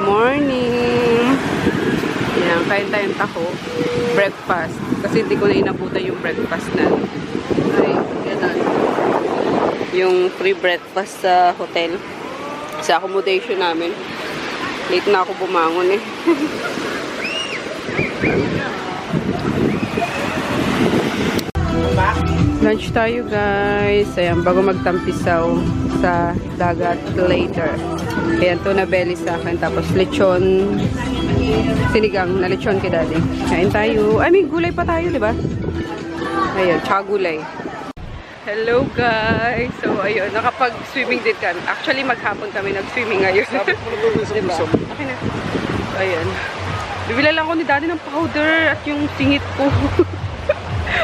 morning! Yan, kain tayong taho. Breakfast. Kasi hindi ko na inabutan yung breakfast na. Ay, ganun. Yung free breakfast sa hotel. Sa accommodation namin. Late na ako bumangon eh. Lunch tayo guys. Ayan, bago magtampisaw sa dagat later. Ayan, tuna belly sa akin. Tapos lechon. Sinigang na lechon kay daddy. Kain tayo. Ay, may gulay pa tayo, di ba? Ayan, tsaka gulay. Hello guys! So ayun, nakapag-swimming din kami. Actually, maghapon kami nag-swimming ngayon. Diba? Okay na. Ayan. Bibila lang ako ni daddy ng powder at yung singit ko.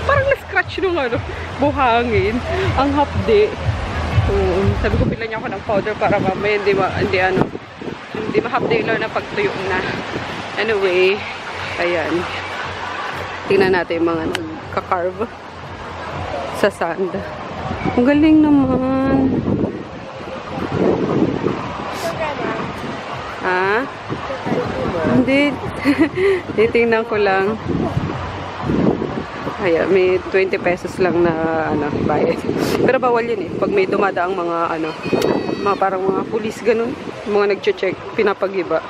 Parang na-scratch nung ano, buhangin. Ang hapde. So, sabi ko pila niya ako ng powder para mamaya hindi mahapde lang na pagtuyo na. Anyway, ayan. Tingnan natin yung mga nagka-carve sa sand. Ang galing naman. Ha? Hindi. Titingnan ko lang. Ayan, may 20 pesos lang na bayad. Pero bawal yun eh. Pag may dumadaang mga parang mga pulis ganun. Mga nagche-check, pinapagiba.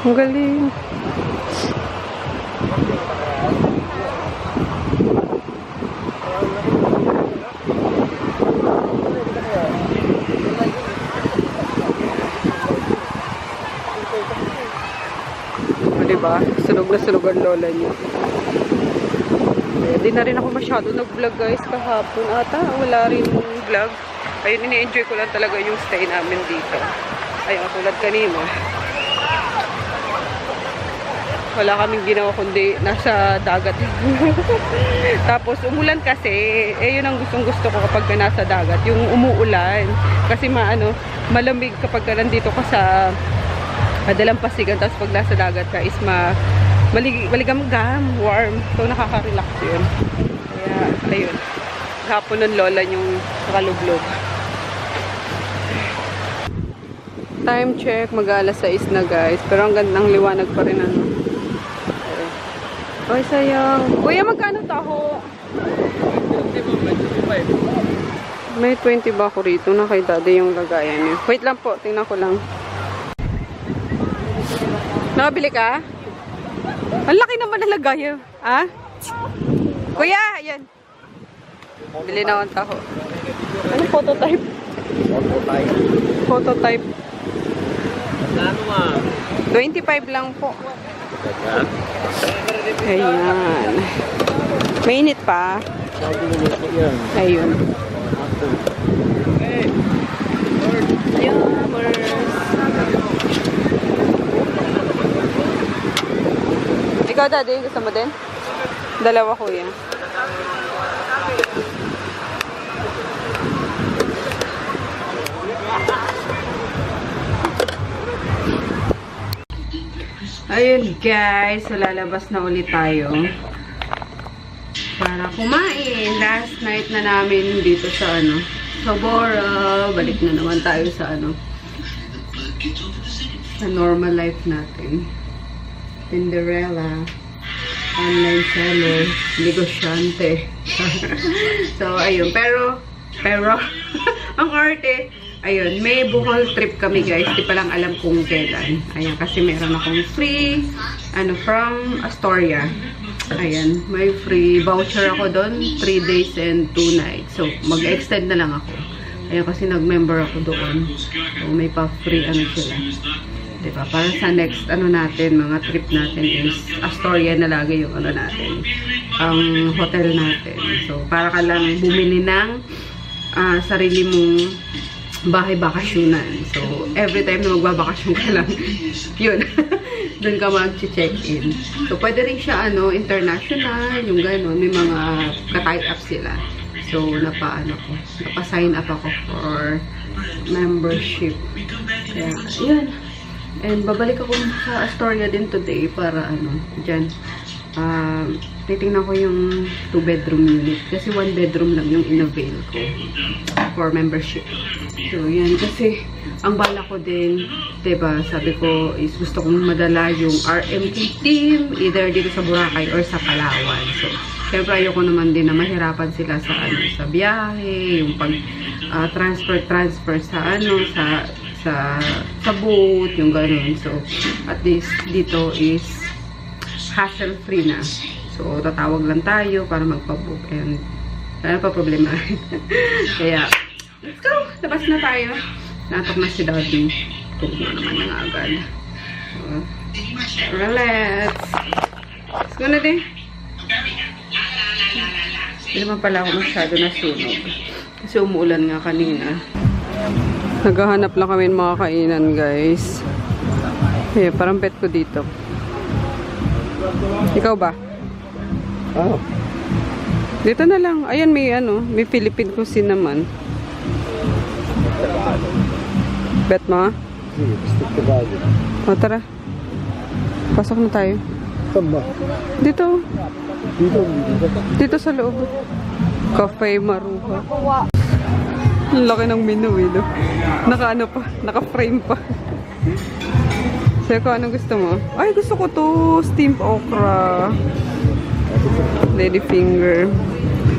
Ang galing. Diba? Sunog na sunog ang lola niya. Hindi na rin ako masyado nag-vlog guys kahapon ata. Wala rin vlog. Ayun, ini-enjoy ko lang talaga yung stay namin dito. Ayun, tulad kanina. Wala kaming ginawa kundi nasa dagat. Tapos umulan kasi. Yun ang gustong-gusto ko kapag nasa dagat. Yung umuulan. Kasi malamig kapag nandito ka sa Dalampasigan, tapos pag nasa dagat ka is maligam-gam, warm. So, nakaka-relax yun. Kaya, ayun. Hapon ng lola yung nakalublog. Time check, mag-alas 6 na guys. Pero ang gandang liwanag pa rin Ay, sayang. Kuya, magkano taho? May 20 ba ako rito na kay daddy yung lagayan niya. Wait lang po, tingnan ko lang. Nakabili ka? Ang laki naman ng lagayan. Ha? Kuya, ayan. Bili na akong taho. Ano phototype? Phototype. Ano ma? 25 lang po. Ayan. Mainit pa. Ayun. Ikaw, daddy, gusto mo din? Dalawa, kuya. Ayun, guys. So, lalabas na ulit tayo. Para kumain. Last night na namin dito sa sa Bora. Balik na naman tayo sa sa normal life natin. Cinderella, online seller, negosyante. So, ayun. Pero, ang arte, ayun, may Bohol trip kami guys. Di pa lang alam kung kailan. Ayun, kasi meron akong free, from Astoria. Ayun, may free voucher ako doon. 3 days and 2 nights. So, mag-extend na lang ako. Ayun, kasi nag-member ako doon. So, may pa-free sila. Diba? Para sa next natin, mga trip natin is Astoria na lagi yung natin. Ang hotel natin. So, para ka lang bumili ng sarili mong bahay-bakasyonan. So, every time na magbabakasyon ka lang, yun. Doon ka mag-check-in. So, pwede rin siya, international, yung gano'n. May mga ka-tie up sila. So, napa-sign up ako for membership. Kaya, yun. And babalik ako sa Astoria din today para dyan titingnan ko yung 2-bedroom unit. Kasi 1 bedroom lang yung in-avail ko for membership. So, yan. Kasi, ang bala ko din, diba, sabi ko, is gusto kong madala yung RMT team, either dito sa Boracay or sa Palawan. So, syempre, ayoko naman din na mahirapan sila sa, sa biyahe, yung pag transfer sa, sa boat, yung ganun. So, at least, dito is hassle-free na. So, tatawag lang tayo para magpabook and wala pa problema. Kaya, let's go! Labas na tayo. Natok na si Daddy. Tulog na naman na agad. So, let's go na din. Hindi naman pala ako masyado nasunog. Kasi umuulan nga kanina. Naghahanap lang kami ng mga kainan, guys. Eh, parang pet ko dito. Ikaw ba? Oh. Dito na lang. Ayan, may Philippine cuisine naman. Bet mo? Stick to bag. O, tara. Pasok na tayo. Saan ba? Dito. Dito. Dito sa loob. Cafe Maruha. Ang laki ng menu, no? Naka-ano pa. Naka-frame pa. Sa'yo ko, anong gusto mo? Ay, gusto ko to. Steamed okra. Lady finger.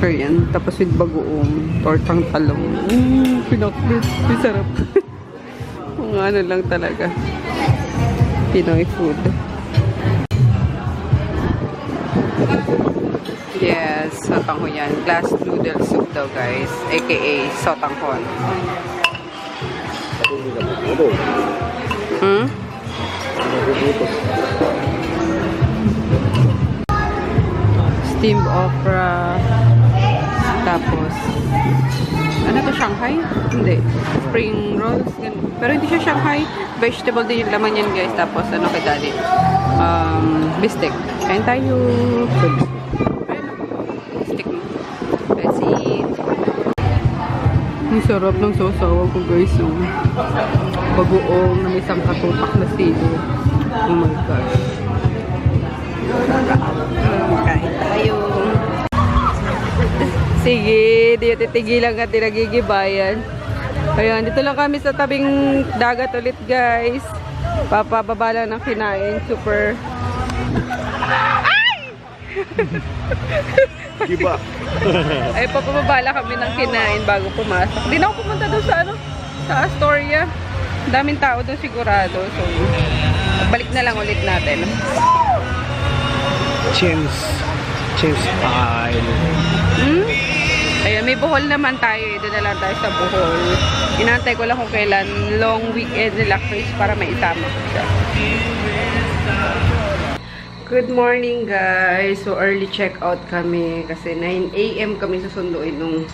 Ayan. Tapos with bagoong. Tortang talong. Pinakbit. Sarap. Kung ano lang talaga. Pinoy food. Yes, sotanghon yan. Glass noodle soup daw, guys. AKA sotanghon. Hmm? Steamed okra. Tapos, ano to, Shanghai? Hindi. Spring rolls. Ganun. Pero hindi siya Shanghai. Vegetable din yung laman yan, guys. Tapos, ano kay Daddy? Bistek. Kain tayo. Bistek mo. Besit. Ang sarap ng sausawa ko, guys. So, bagoong na may isang katutak na silo. Oh my gosh. Kain tayo. Sige, di titigilan ka, tinagigibayan. Ayan, dito lang kami sa tabing dagat ulit, guys. Papababa lang ng kinain. Super. Ay! Giba. Ay, papababa lang kami ng kinain bago pumasok. Di na ako pumunta doon sa, sa Astoria. Daming tao doon sigurado. So, balik na lang ulit natin. Chins pile. Ayun, may Bohol naman tayo. Doon na lang tayo sa Bohol. Inaantay ko lang kung kailan long weekend nila Chris para maisama ko siya. Good morning, guys. So, early check-out kami kasi 9 AM kami susunduin nung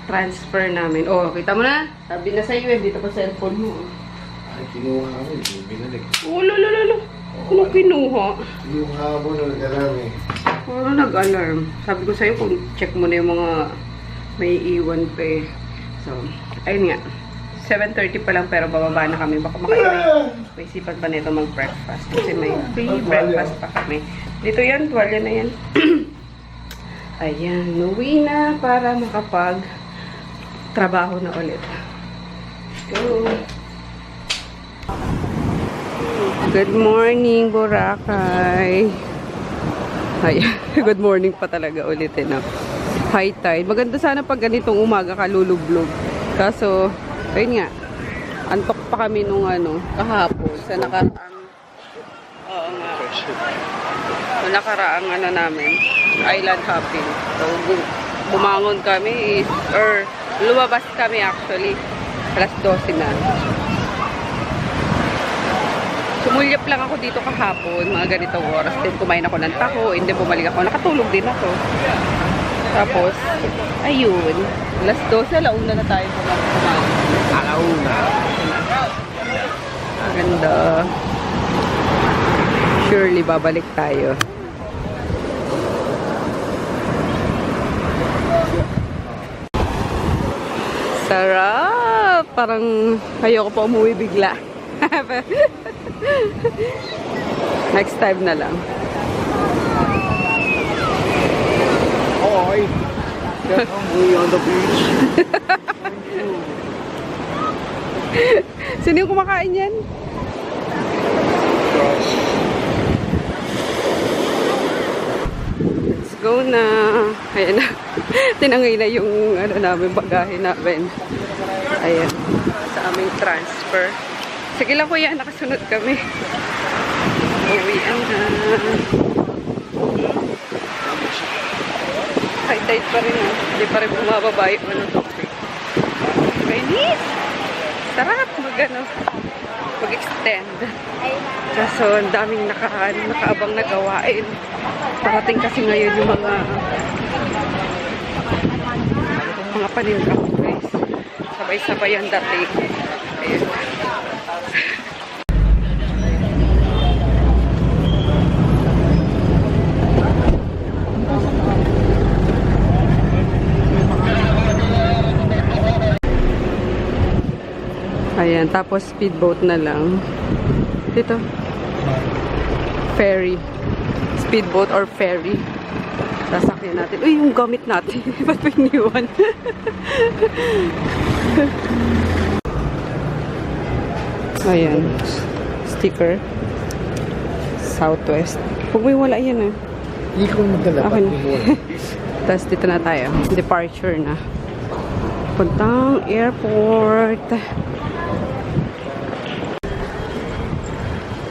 transfer namin. Oh, kita mo na? Sabi na sa'yo eh. Dito pa cellphone mo. Ay, kinuha namin. Binalik. Oh, lalo. Ano kinuha? Yung habo na nag-alarm eh. Oh, nag-alarm. Sabi ko sa'yo kung check mo na yung mga may iwan pa eh. So, ayun nga. 7:30 pa lang pero bababa na kami. Baka may sipat pa nito mag-breakfast. Kasi may free breakfast pa kami. Dito yan, tuwalya na yan. Ayan, uwi na para makapag-trabaho na ulit. Let's go! Good morning, Boracay! Ayan, good morning pa talaga ulit eh, no? High tide. Maganda sana pag ganitong umaga kalulublog. Kaso, ayun nga, antok pa kami nung kahapon sa nakaraang sa nakaraang namin, island hopping. So, bumangon kami or lumabas kami actually alas 12 na. Sumulyap lang ako dito kahapon, mga ganitong oras. Then kumain ako ng taho, and then bumalik ako. Nakatulog din ako. Tapos, ayun. Alas 12, alauna na tayo kumain. Alauna. Maganda. Surely, babalik tayo. Sarap! Parang ayoko pa umuwi bigla. Next time na lang. Why? We on the beach. Sino yung kumakain yan? Let's go na. Ayan na. Tinangay na yung ano namin, bagahe namin. Ayan. Sa aming transfer. Sige lang kuya, nakasunod kami. Uwian na. High tide pa rin ah. Hindi pa rin bumababa yung ano to. Venice! Sarap mag-extend. Kaso ang daming nakaabang na gawain. Parating kasi ngayon yung mga paninda ko guys. Sabay-sabay ang dating. Ayan. Ayan, tapos speedboat na lang. Dito. Ferry. Speedboat or ferry. Sasakyan natin. Uy, yung gamit natin. Ba't pa iniwan? Ayan. Sticker. Southwest. Huwag mo yung wala yan ah. Hindi ko magdala. Akin. Tapos dito na tayo. Departure na. Puntang airport.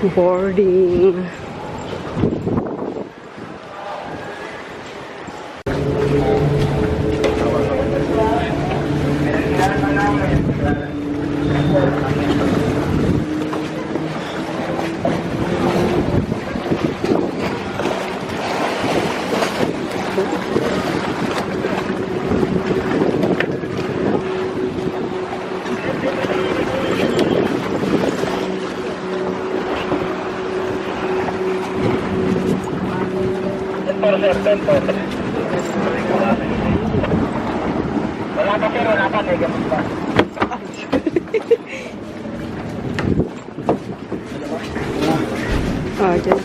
Boarding. Wala pa pero wala pa. May gamit pa. Ah, dyan.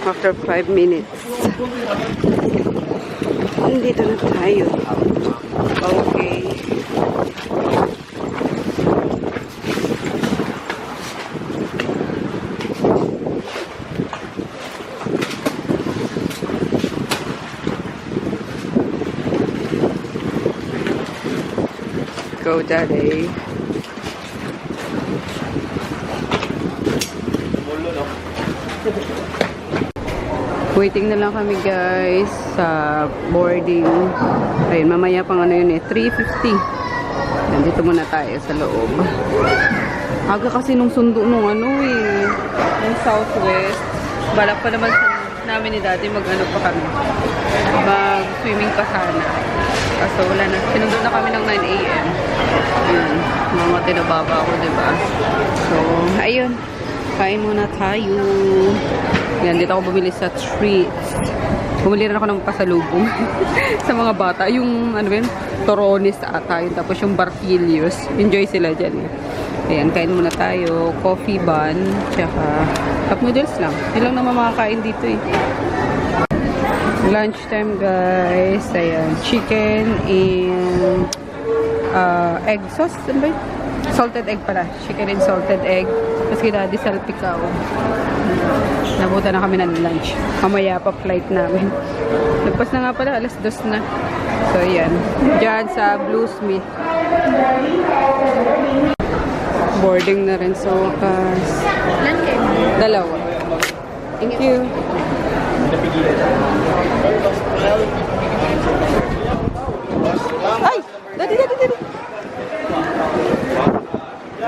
After 5 minutes. Nandito na tayo. Okay. Go, Daddy. Waiting na lang kami guys sa boarding. Ayun, mamaya pang ano yun eh, 3:50. Nandito muna tayo sa loob. Aga kasi nung sundo nung ano eh, yung Southwest. Balak pa naman namin ni Daddy mag-ano pa kami. Mag-swimming pa sana. Kaso wala na. Sinundo na kami ng 9 AM. Ayun, mga tinababa ako, diba? So, ayun. Kain muna tayo. Yan, dito ako bumili sa treats. Bumili rin ako ng pasalubong sa mga bata. Yung, ano yun, Toronis ata yun. Tapos yung Barquillos. Enjoy sila dyan. Ayan, kain muna tayo. Coffee bun. Tsaka cup noodles lang. Yun lang naman makakain dito eh. Lunch time guys. Ayan, chicken and egg sauce. Ano ba yun? Salted egg pala. Chicken and salted egg. Tapos kina Daddy salpikaw. Nabuta na kami ng lunch. Mamaya pa flight namin. Nagpas na nga pala, alas 2 na. So, yan. Diyan sa Bluesmith. Boarding na rin sa wakas. Dalawa. Thank you. Ay! Daddy!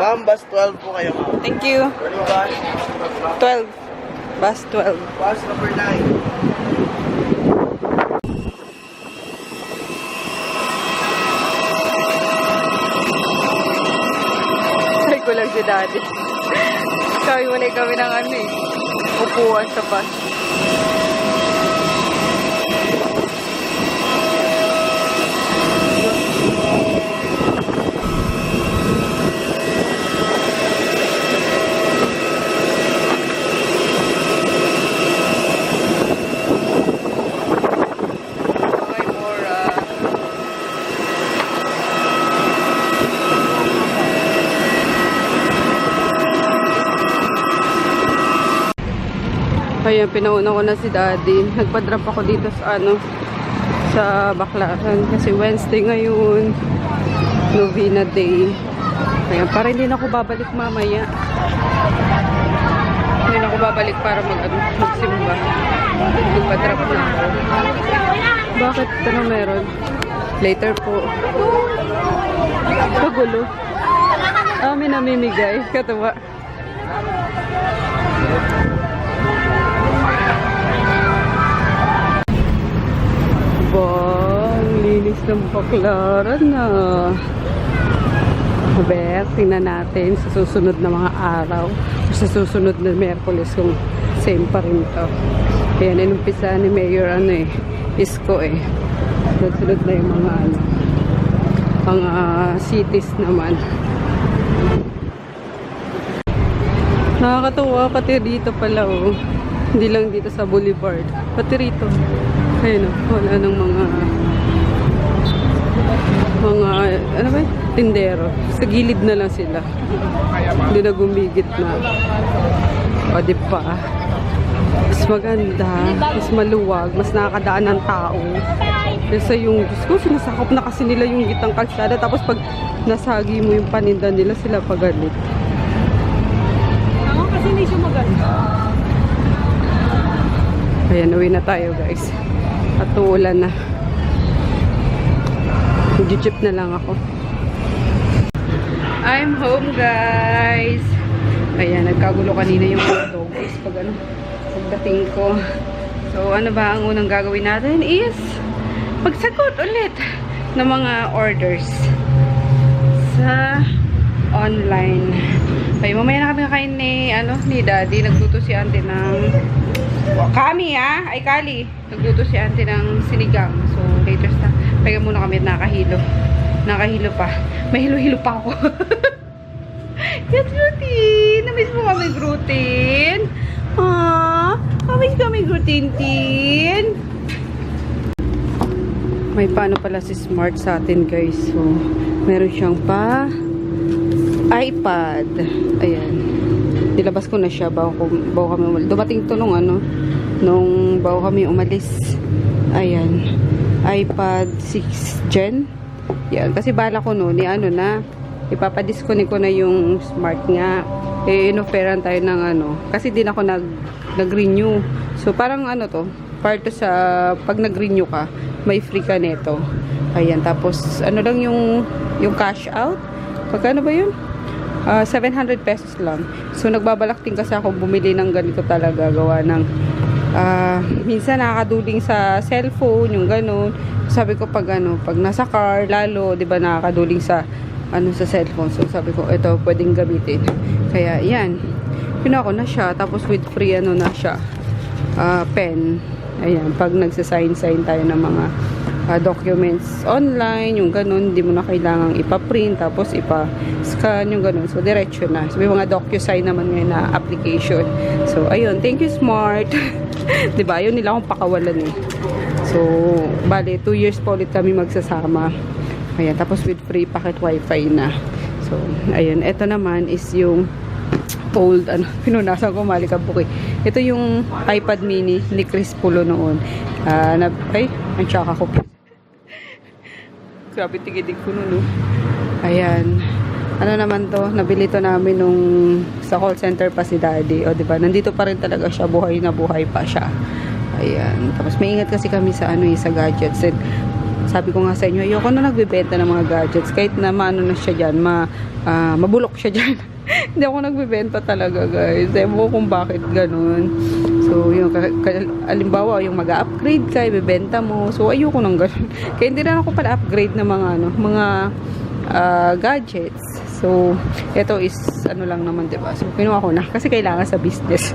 Ma'am, bus 12 po kayo. Thank you. 12. Bus 12. Bus number 9. daddy. Kaya wala kami ng ano eh. Upuan sa bus. Kaya pinauna ko na si daddy. Nagpa-drop ako dito sa sa Baclaran kasi Wednesday ngayon, Novena Day. Kaya para hindi na ako babalik mamaya. Hindi na ako babalik para magsimba. Nagpa-drop na ako. Bakit? Ano meron? Later po. Pagulo. May namimigay. Katawa. Ang linis ng Baclaran na. Sabi, tingnan natin sa susunod na mga araw. Sa susunod na Miyerkules kung same pa rin to. Ayan, inumpisa ni Mayor Isko eh. Sunod na yung mga cities naman. Nakakatuwa pati dito pala oh. Hindi lang dito sa Boulevard. Pati rito. Ayun o, wala nang mga ano ba, tindero. Sa gilid na lang sila. Hindi na gumigit na. O, di pa. Mas maganda, mas maluwag, mas nakakadaan ng tao. Kasi yung, Diyos ko, sinasakop na kasi nila yung gitang kalsada. Tapos pag nasagi mo yung paninda nila, sila pagalit. Kasi hindi siya maganda. Ayan, uwi na tayo guys. At uulan na. Mag-jeep na lang ako. I'm home guys. Ayan, nagkagulo kanina yung mga dogs. Pagdating ko. So, ano ba ang unang gagawin natin is pagsagot ulit ng mga orders sa online. Okay, mamaya na kami kakain ni daddy. Nagluto si auntie ng Kali. Nagluto si auntie ng sinigang. So, later na. Pega muna kami nakahilo. Nakahilo pa. May hilo-hilo pa ako. Yes, Grutin. Namiss mo kami, Grutin. Namiss kami, Grutin. May paano pala si Smart sa atin, guys. So, meron siyang iPad. Ayan. Nilabas ko na siya bago kami umalis. Dumating to nung bago kami umalis. Ayan. iPad 6 Gen. Yan. Kasi bala ko noon, ipapadisconnect ko na yung Smart nga. Inoferan tayo ng kasi din ako nag-renew. So, parang part to sa, pag nag-renew ka, may free ka neto. Ayan. Tapos, lang yung cash out. Pagkano ba yun? 700 pesos lang. So, nagbabalak din kasi ako bumili ng ganito talaga. Gawa ng, minsan nakakaduling sa cellphone, yung ganun. Sabi ko pag nasa car, lalo, di ba nakakaduling sa, sa cellphone. So, sabi ko, ito, pwedeng gamitin. Kaya, yan. Pinuha ko na siya. Tapos, with free, na siya. Pen. Ayan. Pag nagsasign-sign tayo ng mga documents online, yung ganun, hindi mo na kailangang ipa-print, tapos ipa-scan, yung ganun. So, diretso na. So, may mga DocuSign naman ngayon na application. So, ayun. Thank you, Smart. Diba? Ayun nila akong pakawalan eh. So, bale, 2 years pa ulit kami magsasama. Ayan. Tapos, with free packet wifi na. So, ayun. Ito naman is yung old, pinunasan ko, malikabok eh. Ito yung iPad mini ni Chris Pulo noon. Ang tsaka ko. Grabe, tigidig ko nun, Ayan. Ano naman to? Nabili to namin nung sa call center pa si daddy. O, diba? Nandito pa rin talaga siya. Buhay na buhay pa siya. Ayan. Tapos, maingat kasi kami sa sa gadgets. And, sabi ko nga sa inyo, ayoko na nagbibenta ng mga gadgets. Kahit na maano na siya dyan, mabulok siya dyan. Hindi ako nagbibenta talaga, guys. Ewan ko kung bakit ganun. So, yung, alimbawa, yung mag-upgrade ka, ibibenta mo. So, ayoko nang ganun. Kaya hindi na ako pala upgrade ng mga gadgets. So, ito is, ano lang naman, diba? So, kinuha ko na. Kasi kailangan sa business.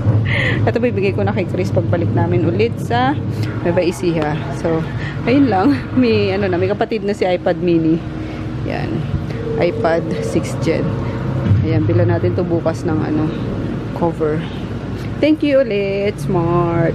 Ito bibigay ko na kay Chris pagbalik namin ulit sa Nueva Ecija. So, ayun lang. May, ano na, may kapatid na si iPad mini. Yan. iPad 6th Gen. Ayan, bilan natin to bukas ng ano, cover. Thank you ulit, Smart.